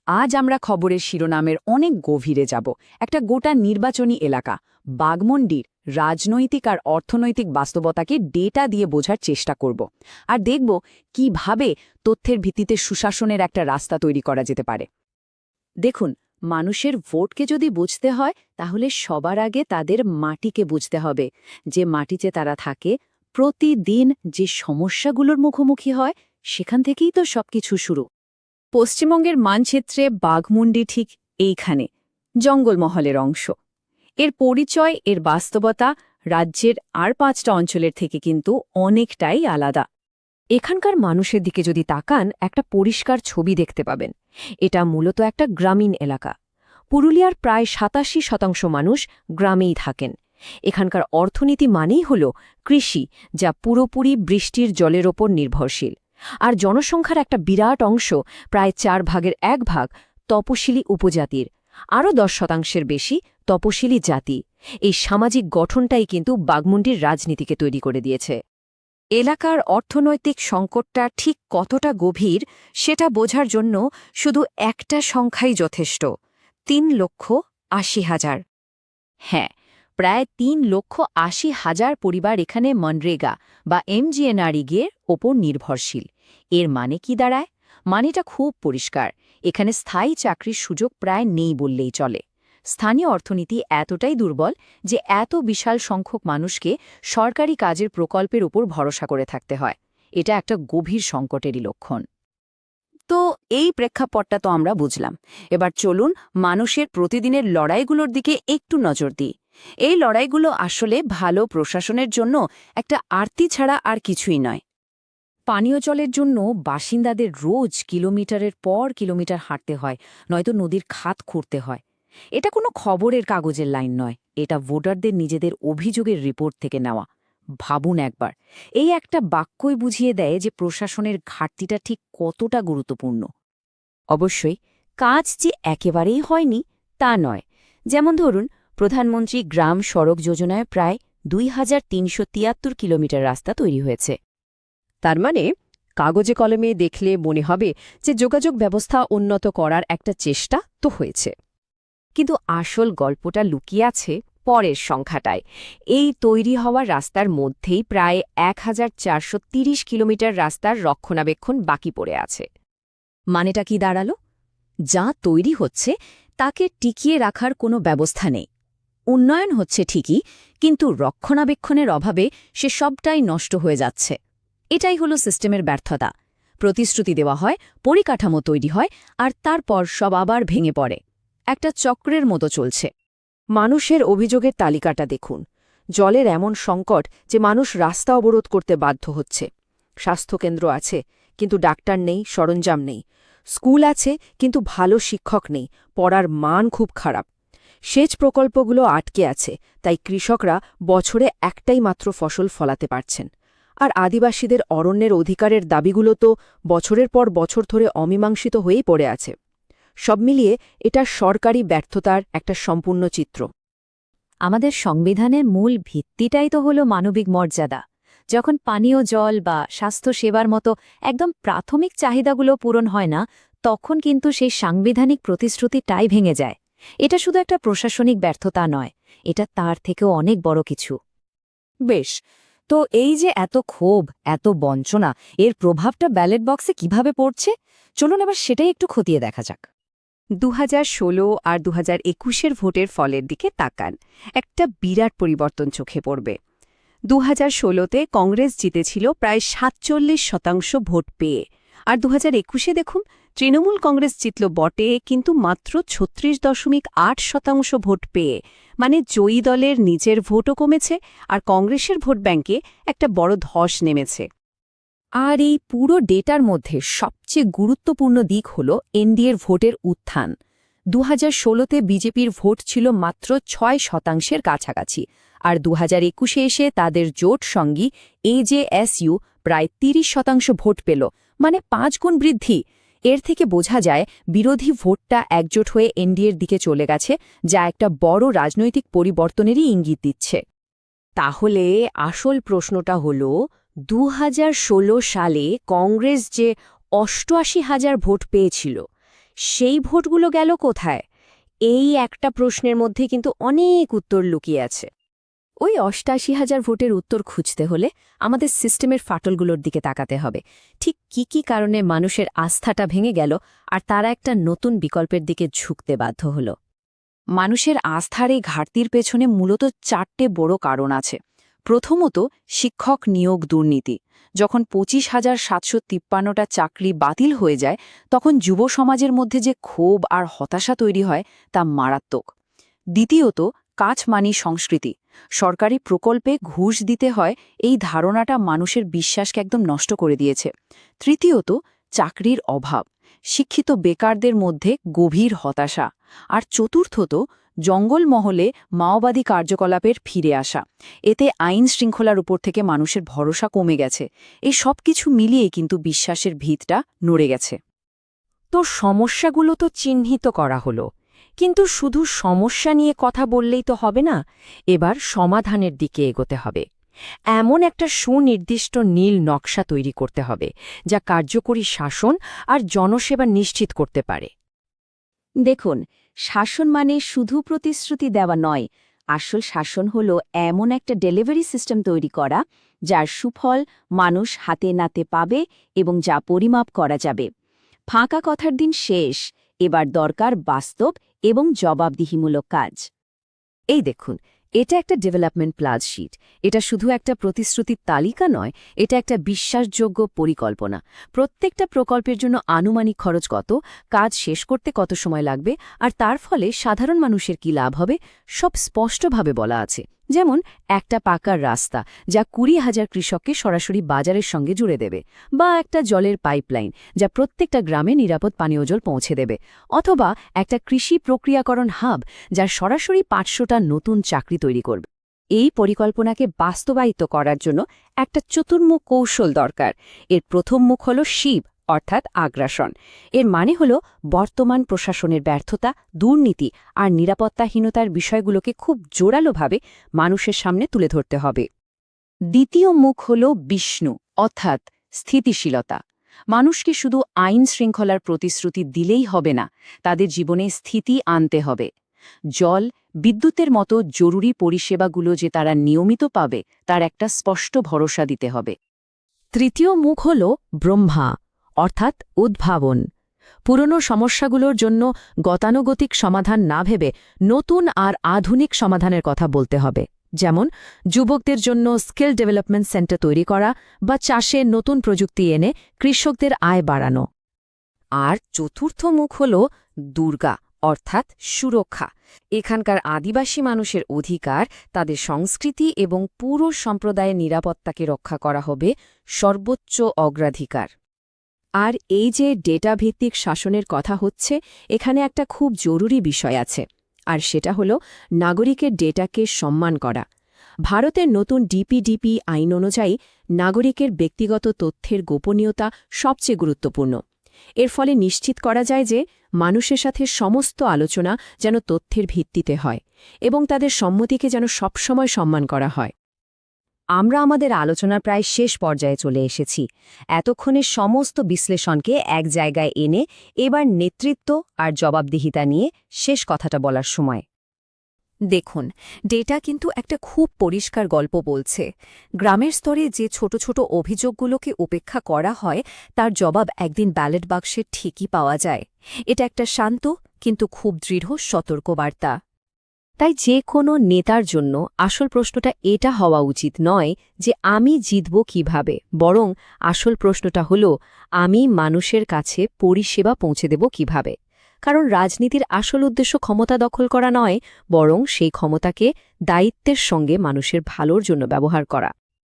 আজ আমরা খবরের শিরোনামের অনেক গভীরে যাব। একটা গোটা নির্বাচনী এলাকা বাঘমুন্ডির রাজনৈতিক আর অর্থনৈতিক বাস্তবতাকে ডেটা দিয়ে বোঝার চেষ্টা করব আর দেখব কিভাবে তথ্যের ভিত্তিতে সুশাসনের একটা রাস্তা তৈরি করা যেতে পারে। দেখুন, মানুষের ভোটকে যদি বুঝতে হয় তাহলে সবার আগে তাদের মাটিকে বুঝতে হবে। যে মাটিতে তারা থাকে, প্রতিদিন যে সমস্যাগুলোর মুখোমুখি হয়, সেখান থেকেই তো সবকিছু শুরু। পশ্চিমবঙ্গের মানচিত্রে বাঘমুন্ডি ঠিক এইখানে, জঙ্গলমহলের অংশ। এর পরিচয়, এর বাস্তবতা রাজ্যের আর 5টা অঞ্চলের থেকে কিন্তু অনেকটাই আলাদা। এখানকার মানুষের দিকে যদি তাকান, একটা পরিষ্কার ছবি দেখতে পাবেন। এটা মূলত একটা গ্রামীণ এলাকা। পুরুলিয়ার প্রায় 87% মানুষ গ্রামেই থাকেন। এখানকার অর্থনীতি মানেই হল কৃষি, যা পুরোপুরি বৃষ্টির জলের ওপর নির্ভরশীল। আর জনসংখ্যার একটা বিরাট অংশ, প্রায় 1/4 ভাগ তপশিলি উপজাতির, আরও 10% বেশি তপশিলি জাতি। এই সামাজিক গঠনটাই কিন্তু বাঘমুন্ডির রাজনীতিকে তৈরি করে দিয়েছে। এলাকার অর্থনৈতিক সংকটটা ঠিক কতটা গভীর সেটা বোঝার জন্য শুধু একটা সংখ্যাই যথেষ্ট, 3,80,000। হ্যাঁ, প্রায় 3,80,000 পরিবার এখানে মনরেগা বা MGNREGA-র ওপর নির্ভরশীল। এর মানে কি দাঁড়ায়? মানেটা খুব পরিষ্কার, এখানে স্থায়ী চাকরির সুযোগ প্রায় নেই বললেই চলে। স্থানীয় অর্থনীতি এতটাই দুর্বল যে এত বিশাল সংখ্যক মানুষকে সরকারি কাজের প্রকল্পের উপর ভরসা করে থাকতে হয়। এটা একটা গভীর সংকটেরই লক্ষণ। তো এই প্রেক্ষাপটটা তো আমরা বুঝলাম। এবার চলুন মানুষের প্রতিদিনের লড়াইগুলোর দিকে একটু নজর দিই। এই লড়াইগুলো আসলে ভালো প্রশাসনের জন্য একটা আরতি ছাড়া আর কিছুই নয়। পানীয় জলের জন্য বাসিন্দাদের রোজ কিলোমিটারের পর কিলোমিটার হাঁটতে হয়, নয়তো নদীর খাত খুঁড়তে হয়। এটা কোনো খবরের কাগজের লাইন নয়, এটা ভোটারদের নিজেদের অভিযোগের রিপোর্ট থেকে নেওয়া। ভাবুন একবার, এই একটা বাক্যই বুঝিয়ে দেয় যে প্রশাসনের ঘাটতিটা ঠিক কতটা গুরুত্বপূর্ণ। অবশ্যই কাজ যে একেবারেই হয়নি তা নয়। যেমন ধরুন, প্রধানমন্ত্রী গ্রাম সড়ক যোজনায় প্রায় 2,373 কিলোমিটার রাস্তা তৈরি হয়েছে। তার মানে কাগজে কলমে দেখলে মনে হবে যে যোগাযোগ ব্যবস্থা উন্নত করার একটা চেষ্টা তো হয়েছে। কিন্তু আসল গল্পটা লুকিয়ে আছে পরের সংখ্যাটায়। এই তৈরি হওয়া রাস্তার মধ্যেই প্রায় 1,430 কিলোমিটার রাস্তার রক্ষণাবেক্ষণ বাকি পড়ে আছে। মানেটা কি দাঁড়ালো? যা তৈরি হচ্ছে তাকে টিকিয়ে রাখার কোনো ব্যবস্থা নেই। উন্নয়ন হচ্ছে ঠিকই, কিন্তু রক্ষণাবেক্ষণের অভাবে সে সবটাই নষ্ট হয়ে যাচ্ছে। এটাই হলো সিস্টেমের ব্যর্থতা। প্রতিশ্রুতি দেওয়া হয়, পরিকাঠামো তৈরি হয়, আর তারপর সব আবার ভেঙে পড়ে। একটা চক্রের মতো চলছে। মানুষের অভিযোগের তালিকাটা দেখুন। জলের এমন সংকট যে মানুষ রাস্তা অবরোধ করতে বাধ্য হচ্ছে। স্বাস্থ্যকেন্দ্র আছে, কিন্তু ডাক্তার নেই, সরঞ্জাম নেই। স্কুল আছে, কিন্তু ভালো শিক্ষক নেই, পড়ার মান খুব খারাপ। সেচ প্রকল্পগুলো আটকে আছে, তাই কৃষকরা বছরে একটাই মাত্র ফসল ফলাতে পারছেন। আর আদিবাসীদের অরণ্যের অধিকারের দাবিগুলো তো বছরের পর বছর ধরে অমীমাংসিত হয়েই পড়ে আছে। সব মিলিয়ে এটা সরকারি ব্যর্থতার একটা সম্পূর্ণ চিত্র। আমাদের সংবিধানের মূল ভিত্তিটাই তো হলো মানবিক মর্যাদা। যখন পানীয় জল বা স্বাস্থ্যসেবার মতো একদম প্রাথমিক চাহিদাগুলো পূরণ হয় না, তখন কিন্তু সেই সাংবিধানিক প্রতিশ্রুতিটাই ভেঙে যায়। এটা শুধু একটা প্রশাসনিক ব্যর্থতা নয়, এটা তার থেকেও অনেক বড় কিছু। বেশ, তো এই যে এত ক্ষোভ, এত বঞ্চনা, এর প্রভাবটা ব্যালট বক্সে কিভাবে পড়ছে, চলুন এবার সেটাই একটু খতিয়ে দেখা যাক। 2016 আর 2021-এর ভোটের ফলের দিকে তাকান। একটা বিরাট পরিবর্তন চোখে পড়বে। 2016-তে কংগ্রেস জিতেছিল প্রায় 47% ভোট পেয়ে, আর 2021-এ দেখুন, তৃণমূল কংগ্রেস জিতল বটে, কিন্তু মাত্র 36.8% ভোট পেয়ে। মানে জয়ী দলের নিজের ভোটও কমেছে, আর কংগ্রেসের ভোট ব্যাংকে একটা বড় ধস নেমেছে। আর এই পুরো ডেটার মধ্যে সবচেয়ে গুরুত্বপূর্ণ দিক হল এনডিএর ভোটের উত্থান। 2016-তে বিজেপির ভোট ছিল মাত্র 6% কাছাকাছি, আর 2021-এ এসে তাদের জোট সঙ্গী AJSU প্রায় 30% ভোট পেল, মানে 5 গুণ বৃদ্ধি। এর থেকে বোঝা যায় বিরোধী ভোটটা একজোট হয়ে এনডিএর দিকে চলে গেছে, যা একটা বড় রাজনৈতিক পরিবর্তনেরই ইঙ্গিত দিচ্ছে। তাহলে আসল প্রশ্নটা হল, 2016 সালে কংগ্রেস যে 88,000 ভোট পেয়েছিল, সেই ভোটগুলো গেল কোথায়? এই একটা প্রশ্নের মধ্যে কিন্তু অনেক উত্তর লুকিয়ে আছে। ওই ৮৮,০০০ ভোটের উত্তর খুঁজতে হলে আমাদের সিস্টেমের ফাটলগুলোর দিকে তাকাতে হবে। ঠিক কি কারণে মানুষের আস্থাটা ভেঙে গেল আর তারা একটা নতুন বিকল্পের দিকে ঝুঁকতে বাধ্য হল? মানুষের আস্থার এই ঘাটতির পেছনে মূলত ৪টে বড় কারণ আছে। প্রথমত, শিক্ষক নিয়োগ দুর্নীতি। যখন ২৫,৭৫৩টা চাকরি বাতিল হয়ে যায়, তখন যুব সমাজের মধ্যে যে ক্ষোভ আর হতাশা তৈরি হয় তা মারাত্মক। দ্বিতীয়ত, কাজ-মানি সংস্কৃতি। সরকারি প্রকল্পে ঘুষ দিতে হয়, এই ধারণাটা মানুষের বিশ্বাসকে একদম নষ্ট করে দিয়েছে। তৃতীয়ত, চাকরির অভাব। শিক্ষিত বেকারদের মধ্যে গভীর হতাশা। আর চতুর্থত, জঙ্গলমহলে মাওবাদী কার্যকলাপের ফিরে আসা। এতে আইন শৃঙ্খলার উপর থেকে মানুষের ভরসা কমে গেছে। এই সব কিছু মিলিয়ে কিন্তু বিশ্বাসের ভিতটা নড়ে গেছে। তো সমস্যাগুলো তো চিহ্নিত করা হলো, কিন্তু শুধু সমস্যা নিয়ে কথা বললেই তো হবে না, এবার সমাধানের দিকে এগোতে হবে। এমন একটা সুনির্দিষ্ট নীল নকশা তৈরি করতে হবে যা কার্যকরী শাসন আর জনসেবা নিশ্চিত করতে পারে। দেখুন, শাসন মানে শুধু প্রতিশ্রুতি দেওয়া নয়। আসল শাসন হলো এমন একটা ডেলিভারি সিস্টেম তৈরি করা যার সুফল মানুষ হাতে নাতে পাবে এবং যা পরিমাপ করা যাবে। ফাঁকা কথার দিন শেষ, এবার দরকার বাস্তব এবং জবাবদিহিমূলক কাজ। এই দেখুন, এটা একটা ডেভেলপমেন্ট প্লান শিট। এটা শুধু একটা প্রতিশ্রুতির তালিকা নয়, এটা একটা বিশ্বাসযোগ্য পরিকল্পনা। প্রত্যেকটা প্রকল্পের জন্য আনুমানিক খরচ কত, কাজ শেষ করতে কত সময় লাগবে, আর তার ফলে সাধারণ মানুষের কি লাভ হবে, সব স্পষ্টভাবে বলা আছে। যেমন একটা পাকার রাস্তা যা ২০,০০০ কৃষককে সরাসরি বাজারের সঙ্গে জুড়ে দেবে, বা একটা জলের পাইপলাইন যা প্রত্যেকটা গ্রামে নিরাপদ পানীয় জল পৌঁছে দেবে, অথবা একটা কৃষি প্রক্রিয়াকরণ হাব যা সরাসরি ৫০০টা নতুন চাকরি তৈরি করবে। এই পরিকল্পনাকে বাস্তবায়িত করার জন্য একটা চতুর্মুখ কৌশল দরকার। এর প্রথম মুখ হল শিব, অর্থাৎ আগ্রাসন। এর মানে হল বর্তমান প্রশাসনের ব্যর্থতা, দুর্নীতি আর নিরাপত্তাহীনতার বিষয়গুলোকে খুব জোরালোভাবে মানুষের সামনে তুলে ধরতে হবে। দ্বিতীয় মুখ হল বিষ্ণু, অর্থাৎ স্থিতিশীলতা। মানুষকে শুধু আইন শৃঙ্খলার প্রতিশ্রুতি দিলেই হবে না, তাদের জীবনে স্থিতি আনতে হবে। জল, বিদ্যুতের মতো জরুরি পরিষেবাগুলো যে তারা নিয়মিত পাবে তার একটা স্পষ্ট ভরসা দিতে হবে। তৃতীয় মুখ হল ব্রহ্মা, অর্থাৎ উদ্ভাবন। পুরনো সমস্যাগুলোর জন্য গতানুগতিক সমাধান না ভেবে নতুন আর আধুনিক সমাধানের কথা বলতে হবে। যেমন যুবকদের জন্য স্কিল ডেভেলপমেন্ট সেন্টার তৈরি করা বা চাষে নতুন প্রযুক্তি এনে কৃষকদের আয় বাড়ানো। আর চতুর্থ মুখ হল দুর্গা, অর্থাৎ সুরক্ষা। এখানকার আদিবাসী মানুষের অধিকার, তাদের সংস্কৃতি এবং পুরো সম্প্রদায়ের নিরাপত্তাকে রক্ষা করা হবে সর্বোচ্চ অগ্রাধিকার। আর এই যে ডেটাভিত্তিক শাসনের কথা হচ্ছে, এখানে একটা খুব জরুরি বিষয় আছে, আর সেটা হল নাগরিকের ডেটাকে সম্মান করা। ভারতের নতুন ডিপিডিপি আইন অনুযায়ী নাগরিকের ব্যক্তিগত তথ্যের গোপনীয়তা সবচেয়ে গুরুত্বপূর্ণ। এর ফলে নিশ্চিত করা যায় যে মানুষের সাথে সমস্ত আলোচনা যেন তথ্যের ভিত্তিতে হয় এবং তাদের সম্মতিকে যেন সবসময় সম্মান করা হয়। আমরা আমাদের আলোচনার প্রায় শেষ পর্যায়ে চলে এসেছি। এতক্ষণে সমস্ত বিশ্লেষণকে এক জায়গায় এনে এবার নেতৃত্ব আর জবাবদিহিতা নিয়ে শেষ কথাটা বলার সময়। দেখুন, ডেটা কিন্তু একটা খুব পরিষ্কার গল্প বলছে। গ্রামের স্তরে যে ছোট ছোট অভিযোগগুলোকে উপেক্ষা করা হয় তার জবাব একদিন ব্যালট বাক্সে ঠিকই পাওয়া যায়। এটা একটা শান্ত কিন্তু খুব দৃঢ় সতর্কবার্তা। তাই যে কোনো নেতার জন্য আসল প্রশ্নটা এটা হওয়া উচিত নয় যে আমি জিতব কিভাবে, বরং আসল প্রশ্নটা হল আমি মানুষের কাছে পরিষেবা পৌঁছে দেব কিভাবে। কারণ রাজনীতির আসল উদ্দেশ্য ক্ষমতা দখল করা নয়, বরং সেই ক্ষমতাকে দায়িত্বের সঙ্গে মানুষের ভালোর জন্য ব্যবহার করা।